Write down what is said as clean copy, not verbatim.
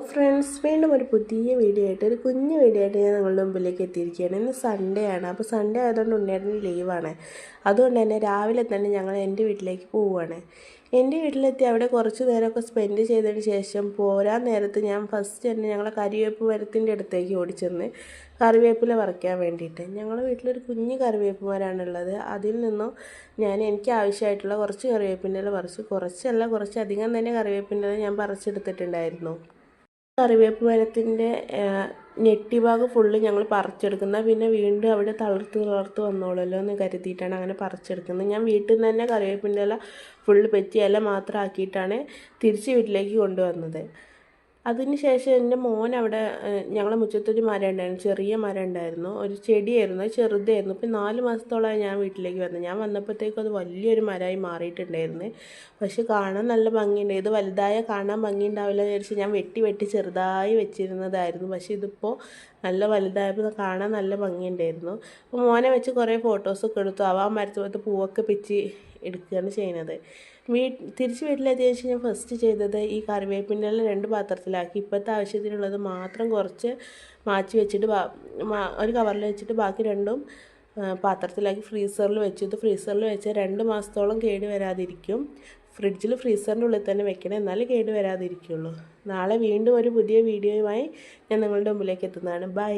Friends, വീണ്ടും ഒരു പുതിയ വീഡിയോ ആയിട്ട് ഒരു കുഞ്ഞു വീഡിയോ ആയിട്ട് ഞാൻ നിങ്ങളുടെ മുമ്പിലേക്ക് എത്തിയിരിക്കുകയാണ്. ഇന്ന് സൺഡേ ആണ്. അപ്പോൾ സൺഡേ ആയതുകൊണ്ട് ഉണ്ണിയേട്ടന് ലീവാണ്. അതുകൊണ്ട് തന്നെ രാവിലെ തന്നെ ഞങ്ങൾ എൻ്റെ വീട്ടിലേക്ക് പോവുകയാണ്. എൻ്റെ വീട്ടിലെത്തി അവിടെ കുറച്ച് നേരമൊക്കെ സ്പെൻഡ് ചെയ്തതിന് ശേഷം പോരാൻ നേരത്ത് ഞാൻ ഫസ്റ്റ് തന്നെ ഞങ്ങളെ കരിവേപ്പ് മരത്തിൻ്റെ അടുത്തേക്ക് ഓടിച്ചെന്ന് കറിവേപ്പില പറിക്കാൻ വേണ്ടിയിട്ട്. ഞങ്ങളുടെ വീട്ടിലൊരു കുഞ്ഞ് കറിവേപ്പ് മരമാണുള്ളത്. അതിൽ നിന്നും എനിക്ക് ആവശ്യമായിട്ടുള്ള കുറച്ച് കറിവേപ്പിൻ്റെ ഇല പറിച്ചു. കുറച്ചധികം തന്നെ കറിവേപ്പിൻ്റെ ഇല ഞാൻ പറിച്ചെടുത്തിട്ടുണ്ടായിരുന്നു. കറിവേപ്പ് മരത്തിൻ്റെ ഞെട്ടി ഭാഗം ഫുള്ള് ഞങ്ങൾ പറിച്ചെടുക്കുന്നത്. പിന്നെ വീണ്ടും അവിടെ തളർത്ത് വന്നോളല്ലോ എന്ന് കരുതിയിട്ടാണ് അങ്ങനെ പറിച്ചെടുക്കുന്നത്. ഞാൻ വീട്ടിൽ നിന്ന് തന്നെ കറിവേപ്പിൻ്റെ ഇല ഫുള്ള് പെറ്റി ഇല മാത്രം ആക്കിയിട്ടാണ് തിരിച്ച് വീട്ടിലേക്ക് കൊണ്ടുവന്നത്. അതിന് ശേഷം എൻ്റെ മോൻ അവിടെ ഞങ്ങളുടെ മുറ്റത്തൊരു മരം ഉണ്ടായിരുന്നു, ചെറിയ മരം ഉണ്ടായിരുന്നു, ഒരു ചെടിയായിരുന്നു, ചെറുതായിരുന്നു. ഇപ്പം 4 മാസത്തോളമായി ഞാൻ വീട്ടിലേക്ക് വന്നത്. ഞാൻ വന്നപ്പോഴത്തേക്കും അത് വലിയൊരു മരമായി മാറിയിട്ടുണ്ടായിരുന്നു. പക്ഷെ കാണാൻ നല്ല ഭംഗിയുണ്ട്. ഇത് വലുതായ കാണാൻ ഭംഗി ഉണ്ടാവില്ല വിചാരിച്ച് ഞാൻ വെട്ടി ചെറുതായി വെച്ചിരുന്നതായിരുന്നു. പക്ഷേ ഇതിപ്പോൾ നല്ല വലുതായപ്പോൾ കാണാൻ നല്ല ഭംഗിയുണ്ടായിരുന്നു. അപ്പോൾ മോനെ വെച്ച് കുറേ ഫോട്ടോസൊക്കെ എടുത്തു. ആ മരത്തുപോലത്തെ പൂവൊക്കെ പിച്ചി എടുക്കുകയാണ് ചെയ്യുന്നത്. തിരിച്ച് വീട്ടിലെത്തിയ ശേഷം ഞാൻ ഫസ്റ്റ് ചെയ്തത് ഈ കറിവേപ്പിൻ്റെ ഇല 2 പാത്രത്തിലാക്കി ഇപ്പോഴത്തെ ആവശ്യത്തിനുള്ളത് മാത്രം കുറച്ച് മാറ്റി വെച്ചിട്ട് ഒരു കവറിൽ വെച്ചിട്ട് ബാക്കി 2ഉം പാത്രത്തിലാക്കി ഫ്രീസറിൽ വെച്ചു. ഇത് ഫ്രീസറിൽ വെച്ച് 2 മാസത്തോളം കേട് വരാതിരിക്കും. ഫ്രീസറിൻ്റെ ഉള്ളിൽ തന്നെ വെക്കണം, എന്നാലേ കേട് വരാതിരിക്കുള്ളൂ. നാളെ വീണ്ടും ഒരു പുതിയ വീഡിയോയുമായി ഞാൻ നിങ്ങളുടെ മുമ്പിലേക്ക് എത്തുന്നതാണ്. ബൈ.